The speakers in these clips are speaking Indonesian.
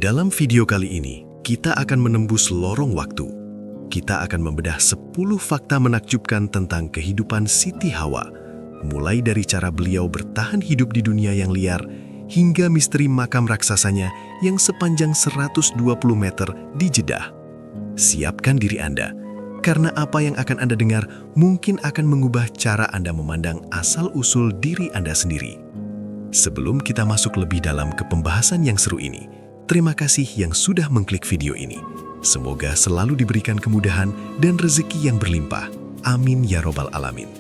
Dalam video kali ini, kita akan menembus lorong waktu. Kita akan membedah 10 fakta menakjubkan tentang kehidupan Siti Hawa, mulai dari cara beliau bertahan hidup di dunia yang liar, hingga misteri makam raksasanya yang sepanjang 120 meter di Jeddah. Siapkan diri Anda, karena apa yang akan Anda dengar mungkin akan mengubah cara Anda memandang asal-usul diri Anda sendiri. Sebelum kita masuk lebih dalam ke pembahasan yang seru ini, terima kasih yang sudah mengklik video ini. Semoga selalu diberikan kemudahan dan rezeki yang berlimpah. Amin ya robbal alamin.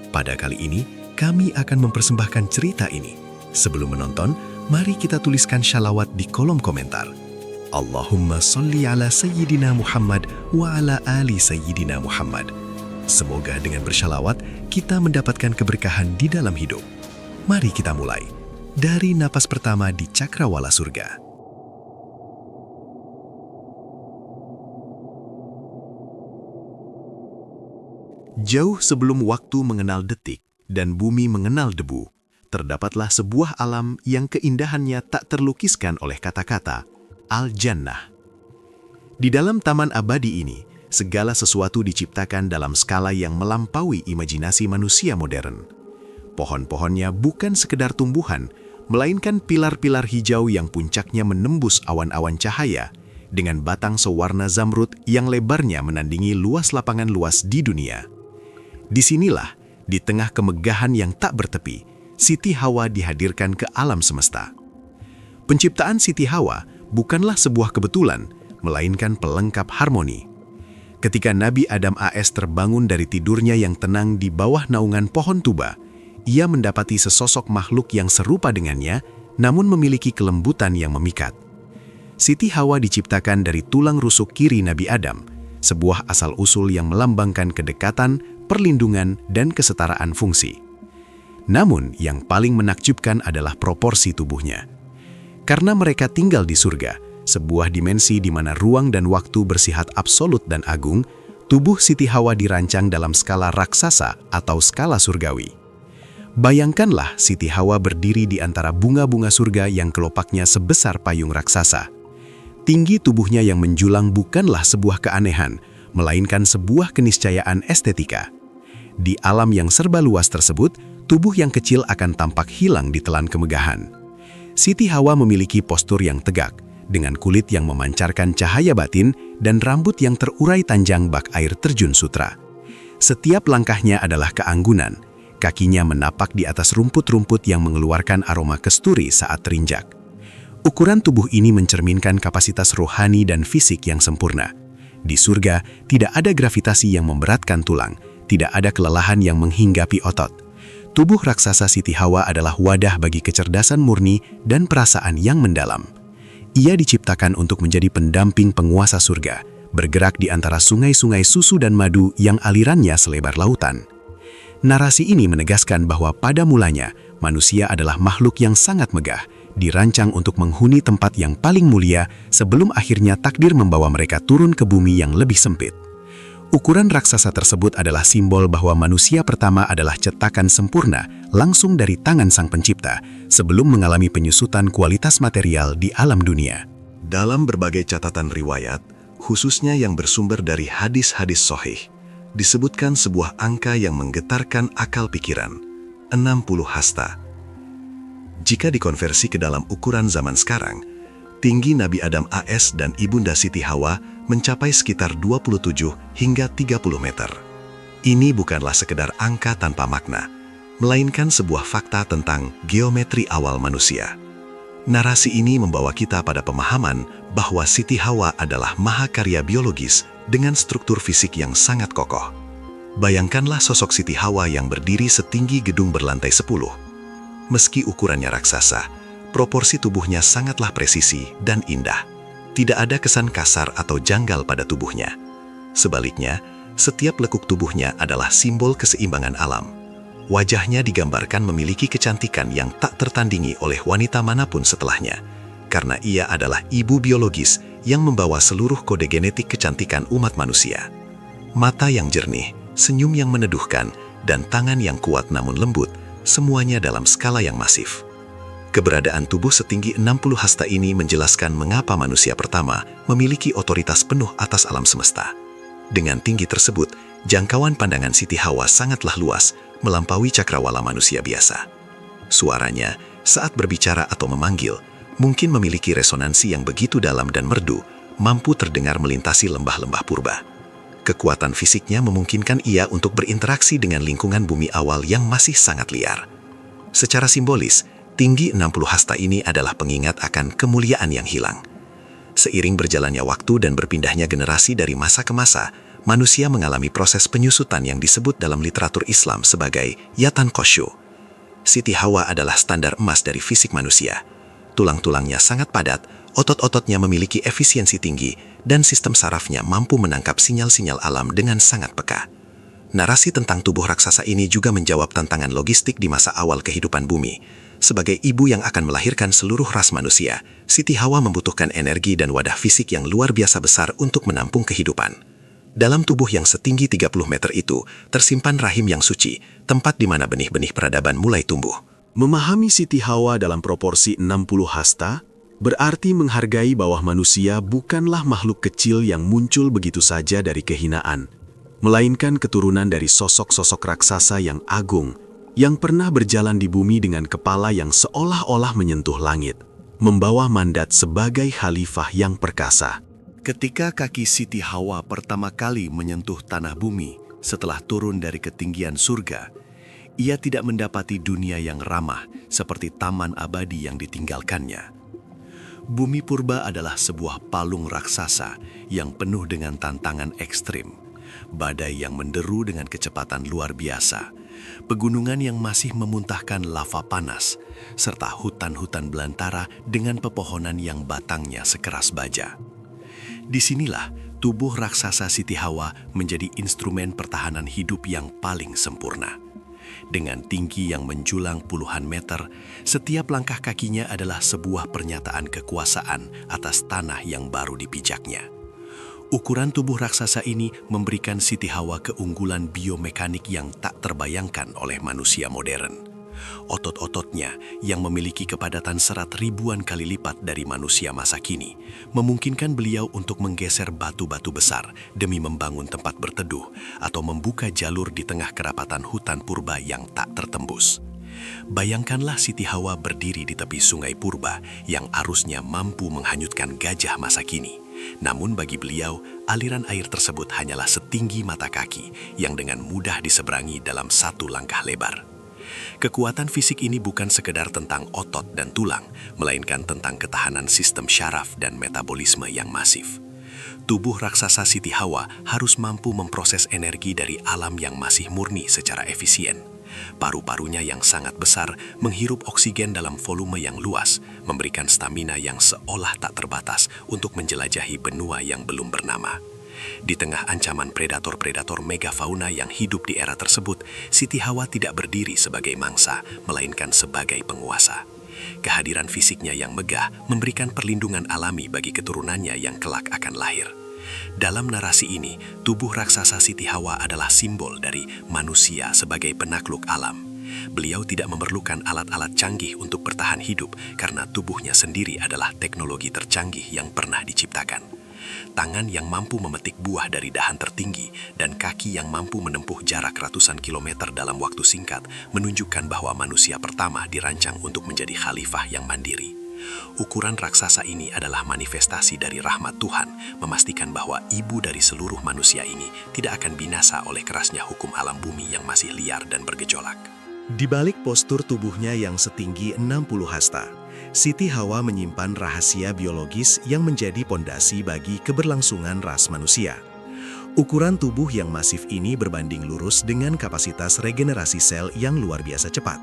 Pada kali ini, kami akan mempersembahkan cerita ini. Sebelum menonton, mari kita tuliskan shalawat di kolom komentar. Allahumma sholli ala Sayyidina Muhammad wa ala ali Sayyidina Muhammad. Semoga dengan bershalawat, kita mendapatkan keberkahan di dalam hidup. Mari kita mulai. Dari napas pertama di cakrawala surga. Jauh sebelum waktu mengenal detik dan bumi mengenal debu, terdapatlah sebuah alam yang keindahannya tak terlukiskan oleh kata-kata, Al-Jannah. Di dalam taman abadi ini, segala sesuatu diciptakan dalam skala yang melampaui imajinasi manusia modern. Pohon-pohonnya bukan sekedar tumbuhan, melainkan pilar-pilar hijau yang puncaknya menembus awan-awan cahaya, dengan batang sewarna zamrud yang lebarnya menandingi luas lapangan luas di dunia. Disinilah, di tengah kemegahan yang tak bertepi, Siti Hawa dihadirkan ke alam semesta. Penciptaan Siti Hawa bukanlah sebuah kebetulan, melainkan pelengkap harmoni. Ketika Nabi Adam AS terbangun dari tidurnya yang tenang di bawah naungan pohon tuba, ia mendapati sesosok makhluk yang serupa dengannya, namun memiliki kelembutan yang memikat. Siti Hawa diciptakan dari tulang rusuk kiri Nabi Adam, sebuah asal-usul yang melambangkan kedekatan, perlindungan, dan kesetaraan fungsi. Namun, yang paling menakjubkan adalah proporsi tubuhnya. Karena mereka tinggal di surga, sebuah dimensi di mana ruang dan waktu bersifat absolut dan agung, tubuh Siti Hawa dirancang dalam skala raksasa atau skala surgawi. Bayangkanlah Siti Hawa berdiri di antara bunga-bunga surga yang kelopaknya sebesar payung raksasa. Tinggi tubuhnya yang menjulang bukanlah sebuah keanehan, melainkan sebuah keniscayaan estetika. Di alam yang serba luas tersebut, tubuh yang kecil akan tampak hilang di telan kemegahan. Siti Hawa memiliki postur yang tegak, dengan kulit yang memancarkan cahaya batin dan rambut yang terurai panjang bak air terjun sutra. Setiap langkahnya adalah keanggunan. Kakinya menapak di atas rumput-rumput yang mengeluarkan aroma kesturi saat terinjak. Ukuran tubuh ini mencerminkan kapasitas rohani dan fisik yang sempurna. Di surga, tidak ada gravitasi yang memberatkan tulang, tidak ada kelelahan yang menghinggapi otot. Tubuh raksasa Siti Hawa adalah wadah bagi kecerdasan murni dan perasaan yang mendalam. Ia diciptakan untuk menjadi pendamping penguasa surga, bergerak di antara sungai-sungai susu dan madu yang alirannya selebar lautan. Narasi ini menegaskan bahwa pada mulanya, manusia adalah makhluk yang sangat megah, dirancang untuk menghuni tempat yang paling mulia sebelum akhirnya takdir membawa mereka turun ke bumi yang lebih sempit. Ukuran raksasa tersebut adalah simbol bahwa manusia pertama adalah cetakan sempurna langsung dari tangan Sang Pencipta sebelum mengalami penyusutan kualitas material di alam dunia. Dalam berbagai catatan riwayat, khususnya yang bersumber dari hadis-hadis sahih, disebutkan sebuah angka yang menggetarkan akal pikiran, 60 hasta. Jika dikonversi ke dalam ukuran zaman sekarang, tinggi Nabi Adam AS dan Ibunda Siti Hawa mencapai sekitar 27 hingga 30 meter. Ini bukanlah sekedar angka tanpa makna, melainkan sebuah fakta tentang geometri awal manusia. Narasi ini membawa kita pada pemahaman bahwa Siti Hawa adalah mahakarya biologis dengan struktur fisik yang sangat kokoh. Bayangkanlah sosok Siti Hawa yang berdiri setinggi gedung berlantai 10. Meski ukurannya raksasa, proporsi tubuhnya sangatlah presisi dan indah. Tidak ada kesan kasar atau janggal pada tubuhnya. Sebaliknya, setiap lekuk tubuhnya adalah simbol keseimbangan alam. Wajahnya digambarkan memiliki kecantikan yang tak tertandingi oleh wanita manapun setelahnya, karena ia adalah ibu biologis yang membawa seluruh kode genetik kecantikan umat manusia. Mata yang jernih, senyum yang meneduhkan, dan tangan yang kuat namun lembut, semuanya dalam skala yang masif. Keberadaan tubuh setinggi 60 hasta ini menjelaskan mengapa manusia pertama memiliki otoritas penuh atas alam semesta. Dengan tinggi tersebut, jangkauan pandangan Siti Hawa sangatlah luas, melampaui cakrawala manusia biasa. Suaranya, saat berbicara atau memanggil, mungkin memiliki resonansi yang begitu dalam dan merdu, mampu terdengar melintasi lembah-lembah purba. Kekuatan fisiknya memungkinkan ia untuk berinteraksi dengan lingkungan bumi awal yang masih sangat liar. Secara simbolis, tinggi 60 hasta ini adalah pengingat akan kemuliaan yang hilang. Seiring berjalannya waktu dan berpindahnya generasi dari masa ke masa, manusia mengalami proses penyusutan yang disebut dalam literatur Islam sebagai yatan khusyu. Siti Hawa adalah standar emas dari fisik manusia. Tulang-tulangnya sangat padat, otot-ototnya memiliki efisiensi tinggi, dan sistem sarafnya mampu menangkap sinyal-sinyal alam dengan sangat peka. Narasi tentang tubuh raksasa ini juga menjawab tantangan logistik di masa awal kehidupan bumi. Sebagai ibu yang akan melahirkan seluruh ras manusia, Siti Hawa membutuhkan energi dan wadah fisik yang luar biasa besar untuk menampung kehidupan. Dalam tubuh yang setinggi 30 meter itu, tersimpan rahim yang suci, tempat di mana benih-benih peradaban mulai tumbuh. Memahami Siti Hawa dalam proporsi 60 hasta, berarti menghargai bahwa manusia bukanlah makhluk kecil yang muncul begitu saja dari kehinaan, melainkan keturunan dari sosok-sosok raksasa yang agung, yang pernah berjalan di bumi dengan kepala yang seolah-olah menyentuh langit, membawa mandat sebagai khalifah yang perkasa. Ketika kaki Siti Hawa pertama kali menyentuh tanah bumi setelah turun dari ketinggian surga, ia tidak mendapati dunia yang ramah seperti taman abadi yang ditinggalkannya. Bumi purba adalah sebuah palung raksasa yang penuh dengan tantangan ekstrim, badai yang menderu dengan kecepatan luar biasa, pegunungan yang masih memuntahkan lava panas, serta hutan-hutan belantara dengan pepohonan yang batangnya sekeras baja. Disinilah tubuh raksasa Siti Hawa menjadi instrumen pertahanan hidup yang paling sempurna. Dengan tinggi yang menjulang puluhan meter, setiap langkah kakinya adalah sebuah pernyataan kekuasaan atas tanah yang baru dipijaknya. Ukuran tubuh raksasa ini memberikan Siti Hawa keunggulan biomekanik yang tak terbayangkan oleh manusia modern. Otot-ototnya yang memiliki kepadatan serat ribuan kali lipat dari manusia masa kini, memungkinkan beliau untuk menggeser batu-batu besar demi membangun tempat berteduh atau membuka jalur di tengah kerapatan hutan purba yang tak tertembus. Bayangkanlah Siti Hawa berdiri di tepi sungai purba yang arusnya mampu menghanyutkan gajah masa kini. Namun bagi beliau, aliran air tersebut hanyalah setinggi mata kaki yang dengan mudah diseberangi dalam satu langkah lebar. Kekuatan fisik ini bukan sekedar tentang otot dan tulang, melainkan tentang ketahanan sistem syaraf dan metabolisme yang masif. Tubuh raksasa Siti Hawa harus mampu memproses energi dari alam yang masih murni secara efisien. Paru-parunya yang sangat besar menghirup oksigen dalam volume yang luas, memberikan stamina yang seolah tak terbatas untuk menjelajahi benua yang belum bernama. Di tengah ancaman predator-predator megafauna yang hidup di era tersebut, Siti Hawa tidak berdiri sebagai mangsa, melainkan sebagai penguasa. Kehadiran fisiknya yang megah memberikan perlindungan alami bagi keturunannya yang kelak akan lahir. Dalam narasi ini, tubuh raksasa Siti Hawa adalah simbol dari manusia sebagai penakluk alam. Beliau tidak memerlukan alat-alat canggih untuk bertahan hidup karena tubuhnya sendiri adalah teknologi tercanggih yang pernah diciptakan. Tangan yang mampu memetik buah dari dahan tertinggi dan kaki yang mampu menempuh jarak ratusan kilometer dalam waktu singkat menunjukkan bahwa manusia pertama dirancang untuk menjadi khalifah yang mandiri. Ukuran raksasa ini adalah manifestasi dari rahmat Tuhan, memastikan bahwa ibu dari seluruh manusia ini tidak akan binasa oleh kerasnya hukum alam bumi yang masih liar dan bergejolak. Di balik postur tubuhnya yang setinggi 60 hasta, Siti Hawa menyimpan rahasia biologis yang menjadi pondasi bagi keberlangsungan ras manusia. Ukuran tubuh yang masif ini berbanding lurus dengan kapasitas regenerasi sel yang luar biasa cepat.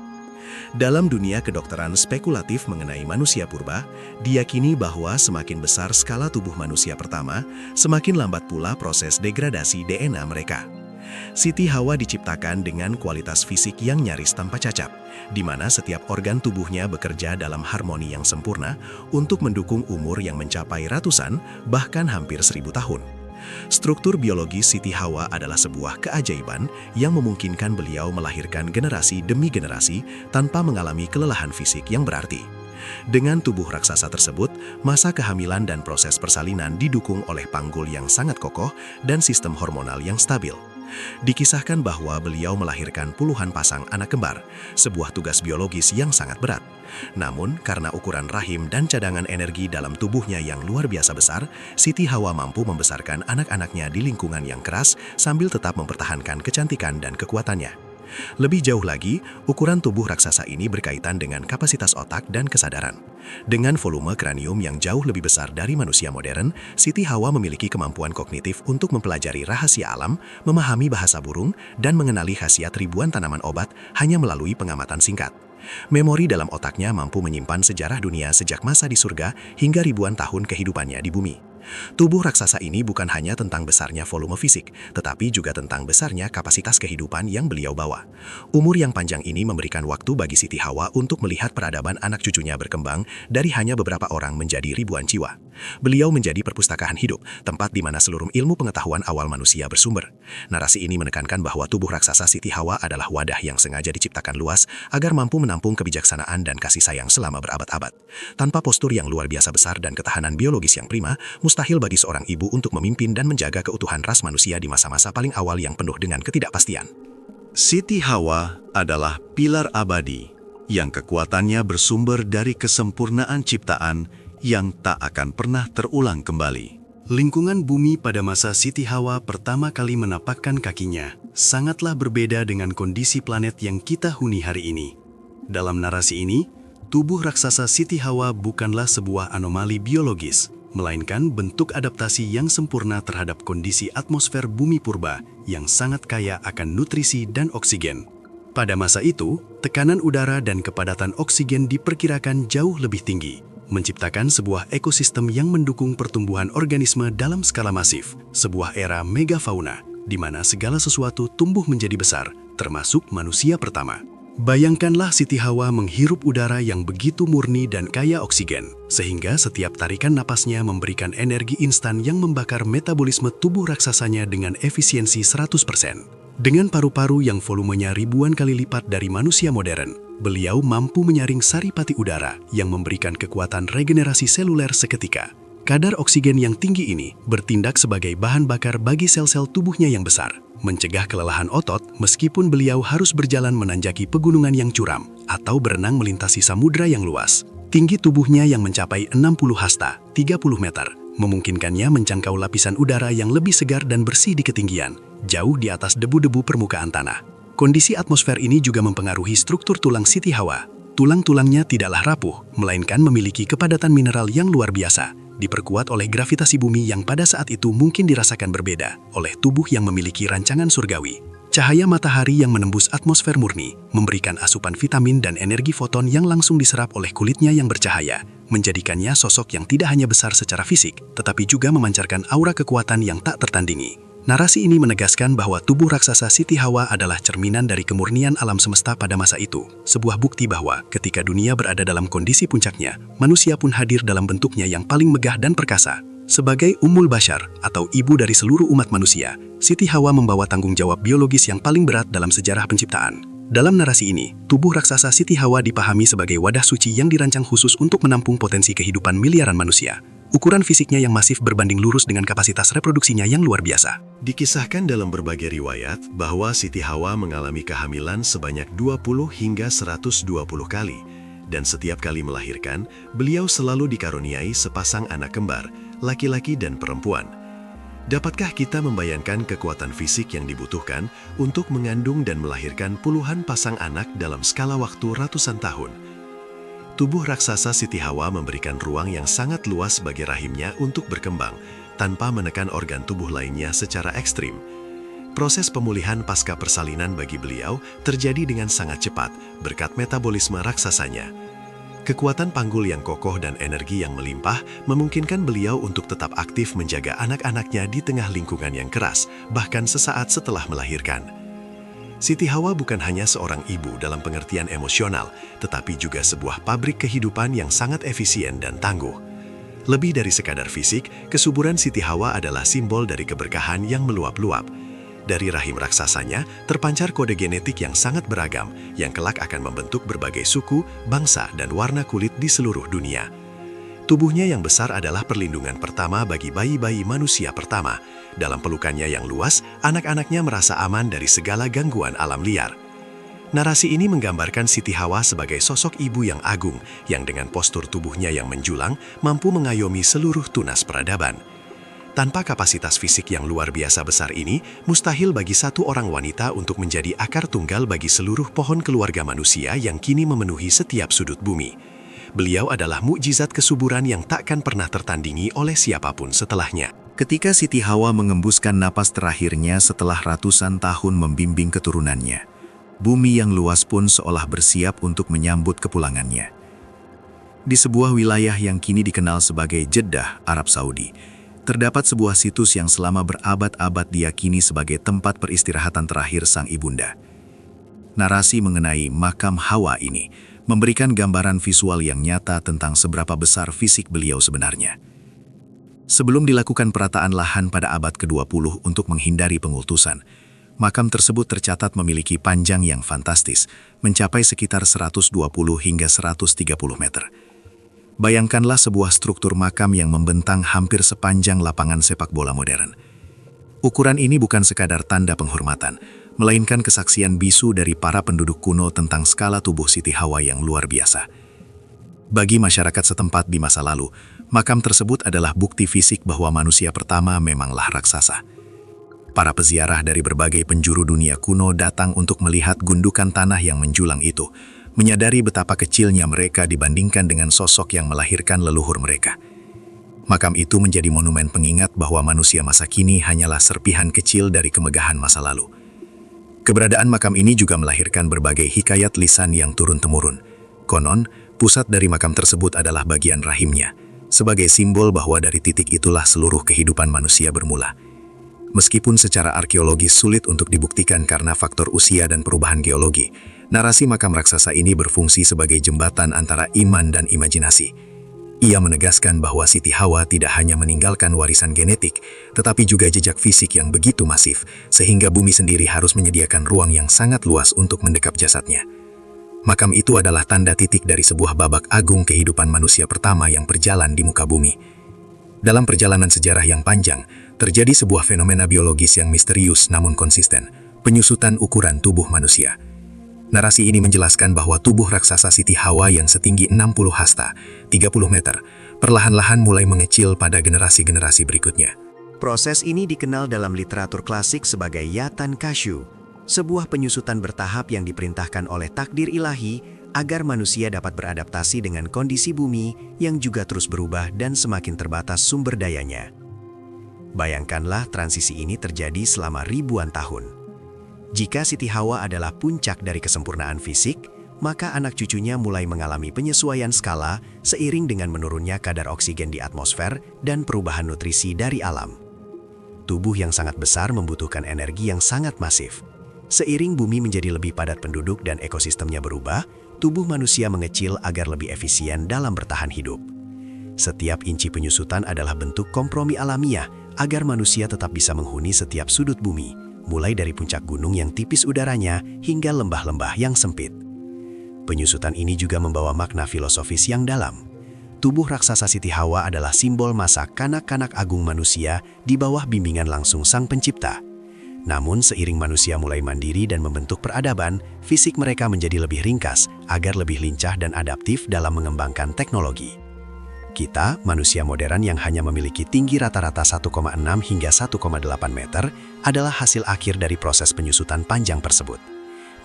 Dalam dunia kedokteran spekulatif mengenai manusia purba, diyakini bahwa semakin besar skala tubuh manusia pertama, semakin lambat pula proses degradasi DNA mereka. Siti Hawa diciptakan dengan kualitas fisik yang nyaris tanpa cacat, di mana setiap organ tubuhnya bekerja dalam harmoni yang sempurna untuk mendukung umur yang mencapai ratusan, bahkan hampir 1000 tahun. Struktur biologis Siti Hawa adalah sebuah keajaiban yang memungkinkan beliau melahirkan generasi demi generasi tanpa mengalami kelelahan fisik yang berarti. Dengan tubuh raksasa tersebut, masa kehamilan dan proses persalinan didukung oleh panggul yang sangat kokoh dan sistem hormonal yang stabil. Dikisahkan bahwa beliau melahirkan puluhan pasang anak kembar, sebuah tugas biologis yang sangat berat. Namun, karena ukuran rahim dan cadangan energi dalam tubuhnya yang luar biasa besar, Siti Hawa mampu membesarkan anak-anaknya di lingkungan yang keras sambil tetap mempertahankan kecantikan dan kekuatannya. Lebih jauh lagi, ukuran tubuh raksasa ini berkaitan dengan kapasitas otak dan kesadaran. Dengan volume kranium yang jauh lebih besar dari manusia modern, Siti Hawa memiliki kemampuan kognitif untuk mempelajari rahasia alam, memahami bahasa burung, dan mengenali khasiat ribuan tanaman obat hanya melalui pengamatan singkat. Memori dalam otaknya mampu menyimpan sejarah dunia sejak masa di surga hingga ribuan tahun kehidupannya di bumi. Tubuh raksasa ini bukan hanya tentang besarnya volume fisik, tetapi juga tentang besarnya kapasitas kehidupan yang beliau bawa. Umur yang panjang ini memberikan waktu bagi Siti Hawa untuk melihat peradaban anak cucunya berkembang dari hanya beberapa orang menjadi ribuan jiwa. Beliau menjadi perpustakaan hidup, tempat di mana seluruh ilmu pengetahuan awal manusia bersumber. Narasi ini menekankan bahwa tubuh raksasa Siti Hawa adalah wadah yang sengaja diciptakan luas agar mampu menampung kebijaksanaan dan kasih sayang selama berabad-abad. Tanpa postur yang luar biasa besar dan ketahanan biologis yang prima, mustahil bagi seorang ibu untuk memimpin dan menjaga keutuhan ras manusia di masa-masa paling awal yang penuh dengan ketidakpastian. Siti Hawa adalah pilar abadi yang kekuatannya bersumber dari kesempurnaan ciptaan yang tak akan pernah terulang kembali. Lingkungan bumi pada masa Siti Hawa pertama kali menapakkan kakinya sangatlah berbeda dengan kondisi planet yang kita huni hari ini. Dalam narasi ini, tubuh raksasa Siti Hawa bukanlah sebuah anomali biologis, melainkan bentuk adaptasi yang sempurna terhadap kondisi atmosfer bumi purba yang sangat kaya akan nutrisi dan oksigen. Pada masa itu, tekanan udara dan kepadatan oksigen diperkirakan jauh lebih tinggi, menciptakan sebuah ekosistem yang mendukung pertumbuhan organisme dalam skala masif, sebuah era megafauna, di mana segala sesuatu tumbuh menjadi besar, termasuk manusia pertama. Bayangkanlah Siti Hawa menghirup udara yang begitu murni dan kaya oksigen, sehingga setiap tarikan napasnya memberikan energi instan yang membakar metabolisme tubuh raksasanya dengan efisiensi 100%. Dengan paru-paru yang volumenya ribuan kali lipat dari manusia modern, beliau mampu menyaring saripati udara yang memberikan kekuatan regenerasi seluler seketika. Kadar oksigen yang tinggi ini bertindak sebagai bahan bakar bagi sel-sel tubuhnya yang besar, mencegah kelelahan otot meskipun beliau harus berjalan menanjaki pegunungan yang curam atau berenang melintasi samudra yang luas. Tinggi tubuhnya yang mencapai 60 hasta, 30 meter, memungkinkannya menjangkau lapisan udara yang lebih segar dan bersih di ketinggian, jauh di atas debu-debu permukaan tanah. Kondisi atmosfer ini juga mempengaruhi struktur tulang Siti Hawa. Tulang-tulangnya tidaklah rapuh, melainkan memiliki kepadatan mineral yang luar biasa, diperkuat oleh gravitasi bumi yang pada saat itu mungkin dirasakan berbeda oleh tubuh yang memiliki rancangan surgawi. Cahaya matahari yang menembus atmosfer murni memberikan asupan vitamin dan energi foton yang langsung diserap oleh kulitnya yang bercahaya, menjadikannya sosok yang tidak hanya besar secara fisik, tetapi juga memancarkan aura kekuatan yang tak tertandingi. Narasi ini menegaskan bahwa tubuh raksasa Siti Hawa adalah cerminan dari kemurnian alam semesta pada masa itu, sebuah bukti bahwa ketika dunia berada dalam kondisi puncaknya, manusia pun hadir dalam bentuknya yang paling megah dan perkasa. Sebagai Ummul Bashar atau ibu dari seluruh umat manusia, Siti Hawa membawa tanggung jawab biologis yang paling berat dalam sejarah penciptaan. Dalam narasi ini, tubuh raksasa Siti Hawa dipahami sebagai wadah suci yang dirancang khusus untuk menampung potensi kehidupan miliaran manusia. Ukuran fisiknya yang masif berbanding lurus dengan kapasitas reproduksinya yang luar biasa. Dikisahkan dalam berbagai riwayat bahwa Siti Hawa mengalami kehamilan sebanyak 20 hingga 120 kali. Dan setiap kali melahirkan, beliau selalu dikaruniai sepasang anak kembar, laki-laki dan perempuan. Dapatkah kita membayangkan kekuatan fisik yang dibutuhkan untuk mengandung dan melahirkan puluhan pasang anak dalam skala waktu ratusan tahun? Tubuh raksasa Siti Hawa memberikan ruang yang sangat luas bagi rahimnya untuk berkembang, tanpa menekan organ tubuh lainnya secara ekstrim. Proses pemulihan pasca persalinan bagi beliau terjadi dengan sangat cepat berkat metabolisme raksasanya. Kekuatan panggul yang kokoh dan energi yang melimpah memungkinkan beliau untuk tetap aktif menjaga anak-anaknya di tengah lingkungan yang keras, bahkan sesaat setelah melahirkan. Siti Hawa bukan hanya seorang ibu dalam pengertian emosional, tetapi juga sebuah pabrik kehidupan yang sangat efisien dan tangguh. Lebih dari sekadar fisik, kesuburan Siti Hawa adalah simbol dari keberkahan yang meluap-luap. Dari rahim raksasanya terpancar kode genetik yang sangat beragam yang kelak akan membentuk berbagai suku, bangsa, dan warna kulit di seluruh dunia. Tubuhnya yang besar adalah perlindungan pertama bagi bayi-bayi manusia pertama. Dalam pelukannya yang luas, anak-anaknya merasa aman dari segala gangguan alam liar. Narasi ini menggambarkan Siti Hawa sebagai sosok ibu yang agung, yang dengan postur tubuhnya yang menjulang, mampu mengayomi seluruh tunas peradaban. Tanpa kapasitas fisik yang luar biasa besar ini, mustahil bagi satu orang wanita untuk menjadi akar tunggal bagi seluruh pohon keluarga manusia yang kini memenuhi setiap sudut bumi. Beliau adalah mukjizat kesuburan yang takkan pernah tertandingi oleh siapapun setelahnya. Ketika Siti Hawa mengembuskan napas terakhirnya setelah ratusan tahun membimbing keturunannya, bumi yang luas pun seolah bersiap untuk menyambut kepulangannya. Di sebuah wilayah yang kini dikenal sebagai Jeddah, Arab Saudi, terdapat sebuah situs yang selama berabad-abad diyakini sebagai tempat peristirahatan terakhir sang ibunda. Narasi mengenai makam Hawa ini memberikan gambaran visual yang nyata tentang seberapa besar fisik beliau sebenarnya. Sebelum dilakukan perataan lahan pada abad ke-20 untuk menghindari pengultusan, makam tersebut tercatat memiliki panjang yang fantastis, mencapai sekitar 120 hingga 130 meter. Bayangkanlah sebuah struktur makam yang membentang hampir sepanjang lapangan sepak bola modern. Ukuran ini bukan sekadar tanda penghormatan, melainkan kesaksian bisu dari para penduduk kuno tentang skala tubuh Siti Hawa yang luar biasa. Bagi masyarakat setempat di masa lalu, makam tersebut adalah bukti fisik bahwa manusia pertama memanglah raksasa. Para peziarah dari berbagai penjuru dunia kuno datang untuk melihat gundukan tanah yang menjulang itu, menyadari betapa kecilnya mereka dibandingkan dengan sosok yang melahirkan leluhur mereka. Makam itu menjadi monumen pengingat bahwa manusia masa kini hanyalah serpihan kecil dari kemegahan masa lalu. Keberadaan makam ini juga melahirkan berbagai hikayat lisan yang turun-temurun. Konon, pusat dari makam tersebut adalah bagian rahimnya, sebagai simbol bahwa dari titik itulah seluruh kehidupan manusia bermula. Meskipun secara arkeologis sulit untuk dibuktikan karena faktor usia dan perubahan geologi, narasi makam raksasa ini berfungsi sebagai jembatan antara iman dan imajinasi. Ia menegaskan bahwa Siti Hawa tidak hanya meninggalkan warisan genetik, tetapi juga jejak fisik yang begitu masif, sehingga bumi sendiri harus menyediakan ruang yang sangat luas untuk mendekap jasadnya. Makam itu adalah tanda titik dari sebuah babak agung kehidupan manusia pertama yang berjalan di muka bumi. Dalam perjalanan sejarah yang panjang, terjadi sebuah fenomena biologis yang misterius namun konsisten, penyusutan ukuran tubuh manusia. Narasi ini menjelaskan bahwa tubuh raksasa Siti Hawa yang setinggi 60 hasta, 30 meter, perlahan-lahan mulai mengecil pada generasi-generasi berikutnya. Proses ini dikenal dalam literatur klasik sebagai Yatan Kasyu, sebuah penyusutan bertahap yang diperintahkan oleh takdir ilahi agar manusia dapat beradaptasi dengan kondisi bumi yang juga terus berubah dan semakin terbatas sumber dayanya. Bayangkanlah transisi ini terjadi selama ribuan tahun. Jika Siti Hawa adalah puncak dari kesempurnaan fisik, maka anak cucunya mulai mengalami penyesuaian skala seiring dengan menurunnya kadar oksigen di atmosfer dan perubahan nutrisi dari alam. Tubuh yang sangat besar membutuhkan energi yang sangat masif. Seiring bumi menjadi lebih padat penduduk dan ekosistemnya berubah, tubuh manusia mengecil agar lebih efisien dalam bertahan hidup. Setiap inci penyusutan adalah bentuk kompromi alamiah agar manusia tetap bisa menghuni setiap sudut bumi, mulai dari puncak gunung yang tipis udaranya hingga lembah-lembah yang sempit. Penyusutan ini juga membawa makna filosofis yang dalam. Tubuh raksasa Siti Hawa adalah simbol masa kanak-kanak agung manusia di bawah bimbingan langsung Sang Pencipta. Namun seiring manusia mulai mandiri dan membentuk peradaban, fisik mereka menjadi lebih ringkas agar lebih lincah dan adaptif dalam mengembangkan teknologi. Kita, manusia modern yang hanya memiliki tinggi rata-rata 1,6 hingga 1,8 meter, adalah hasil akhir dari proses penyusutan panjang tersebut.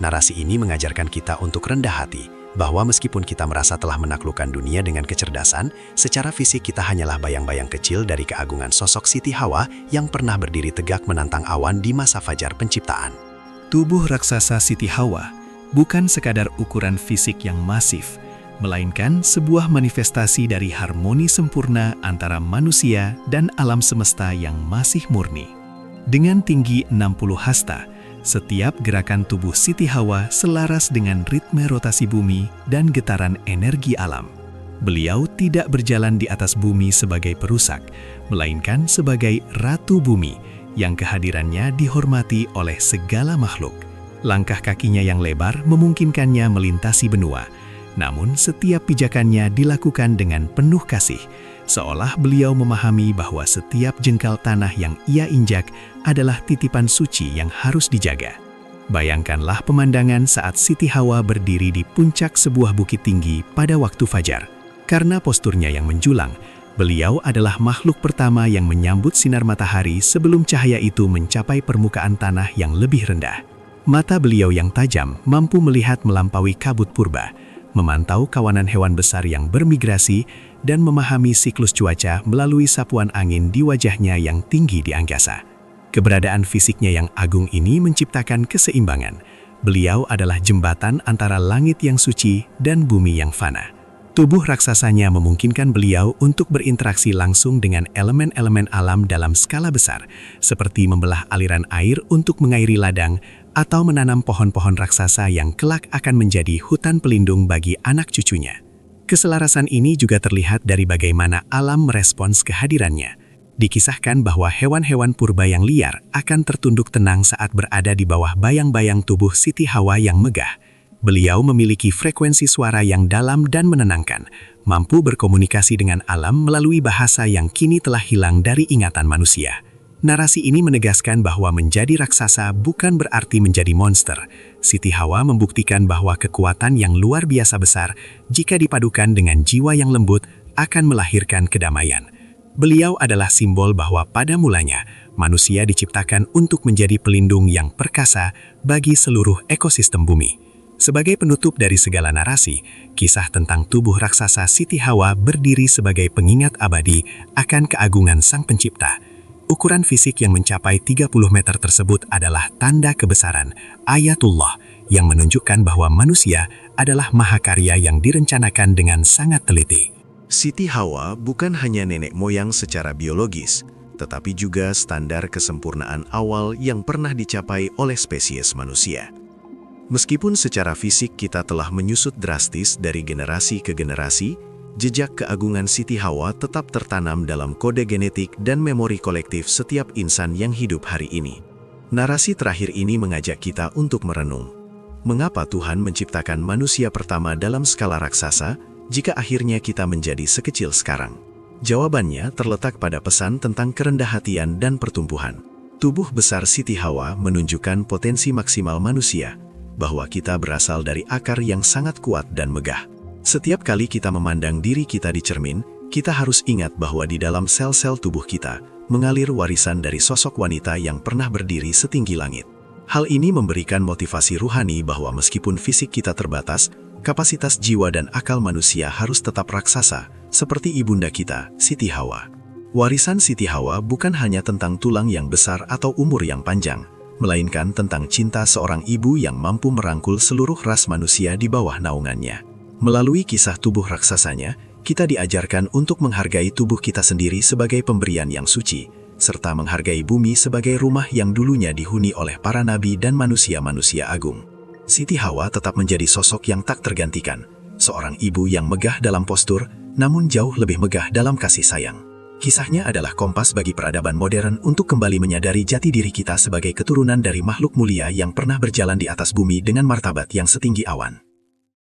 Narasi ini mengajarkan kita untuk rendah hati, bahwa meskipun kita merasa telah menaklukkan dunia dengan kecerdasan, secara fisik kita hanyalah bayang-bayang kecil dari keagungan sosok Siti Hawa yang pernah berdiri tegak menantang awan di masa fajar penciptaan. Tubuh raksasa Siti Hawa bukan sekadar ukuran fisik yang masif, melainkan sebuah manifestasi dari harmoni sempurna antara manusia dan alam semesta yang masih murni. Dengan tinggi 60 hasta, setiap gerakan tubuh Siti Hawa selaras dengan ritme rotasi bumi dan getaran energi alam. Beliau tidak berjalan di atas bumi sebagai perusak, melainkan sebagai Ratu Bumi yang kehadirannya dihormati oleh segala makhluk. Langkah kakinya yang lebar memungkinkannya melintasi benua, namun setiap pijakannya dilakukan dengan penuh kasih, seolah beliau memahami bahwa setiap jengkal tanah yang ia injak adalah titipan suci yang harus dijaga. Bayangkanlah pemandangan saat Siti Hawa berdiri di puncak sebuah bukit tinggi pada waktu fajar. Karena posturnya yang menjulang, beliau adalah makhluk pertama yang menyambut sinar matahari sebelum cahaya itu mencapai permukaan tanah yang lebih rendah. Mata beliau yang tajam mampu melihat melampaui kabut purba, memantau kawanan hewan besar yang bermigrasi, dan memahami siklus cuaca melalui sapuan angin di wajahnya yang tinggi di angkasa. Keberadaan fisiknya yang agung ini menciptakan keseimbangan. Beliau adalah jembatan antara langit yang suci dan bumi yang fana. Tubuh raksasanya memungkinkan beliau untuk berinteraksi langsung dengan elemen-elemen alam dalam skala besar, seperti membelah aliran air untuk mengairi ladang, atau menanam pohon-pohon raksasa yang kelak akan menjadi hutan pelindung bagi anak cucunya. Keselarasan ini juga terlihat dari bagaimana alam merespons kehadirannya. Dikisahkan bahwa hewan-hewan purba yang liar akan tertunduk tenang saat berada di bawah bayang-bayang tubuh Siti Hawa yang megah. Beliau memiliki frekuensi suara yang dalam dan menenangkan, mampu berkomunikasi dengan alam melalui bahasa yang kini telah hilang dari ingatan manusia. Narasi ini menegaskan bahwa menjadi raksasa bukan berarti menjadi monster. Siti Hawa membuktikan bahwa kekuatan yang luar biasa besar, jika dipadukan dengan jiwa yang lembut, akan melahirkan kedamaian. Beliau adalah simbol bahwa pada mulanya, manusia diciptakan untuk menjadi pelindung yang perkasa bagi seluruh ekosistem bumi. Sebagai penutup dari segala narasi, kisah tentang tubuh raksasa Siti Hawa berdiri sebagai pengingat abadi akan keagungan Sang Pencipta. Ukuran fisik yang mencapai 30 meter tersebut adalah tanda kebesaran, ayatullah, yang menunjukkan bahwa manusia adalah mahakarya yang direncanakan dengan sangat teliti. Siti Hawa bukan hanya nenek moyang secara biologis, tetapi juga standar kesempurnaan awal yang pernah dicapai oleh spesies manusia. Meskipun secara fisik kita telah menyusut drastis dari generasi ke generasi, jejak keagungan Siti Hawa tetap tertanam dalam kode genetik dan memori kolektif setiap insan yang hidup hari ini. Narasi terakhir ini mengajak kita untuk merenung. Mengapa Tuhan menciptakan manusia pertama dalam skala raksasa, jika akhirnya kita menjadi sekecil sekarang? Jawabannya terletak pada pesan tentang kerendahan dan pertumbuhan. Tubuh besar Siti Hawa menunjukkan potensi maksimal manusia, bahwa kita berasal dari akar yang sangat kuat dan megah. Setiap kali kita memandang diri kita di cermin, kita harus ingat bahwa di dalam sel-sel tubuh kita mengalir warisan dari sosok wanita yang pernah berdiri setinggi langit. Hal ini memberikan motivasi ruhani bahwa meskipun fisik kita terbatas, kapasitas jiwa dan akal manusia harus tetap raksasa, seperti ibunda kita, Siti Hawa. Warisan Siti Hawa bukan hanya tentang tulang yang besar atau umur yang panjang, melainkan tentang cinta seorang ibu yang mampu merangkul seluruh ras manusia di bawah naungannya. Melalui kisah tubuh raksasanya, kita diajarkan untuk menghargai tubuh kita sendiri sebagai pemberian yang suci, serta menghargai bumi sebagai rumah yang dulunya dihuni oleh para nabi dan manusia-manusia agung. Siti Hawa tetap menjadi sosok yang tak tergantikan, seorang ibu yang megah dalam postur, namun jauh lebih megah dalam kasih sayang. Kisahnya adalah kompas bagi peradaban modern untuk kembali menyadari jati diri kita sebagai keturunan dari makhluk mulia yang pernah berjalan di atas bumi dengan martabat yang setinggi awan.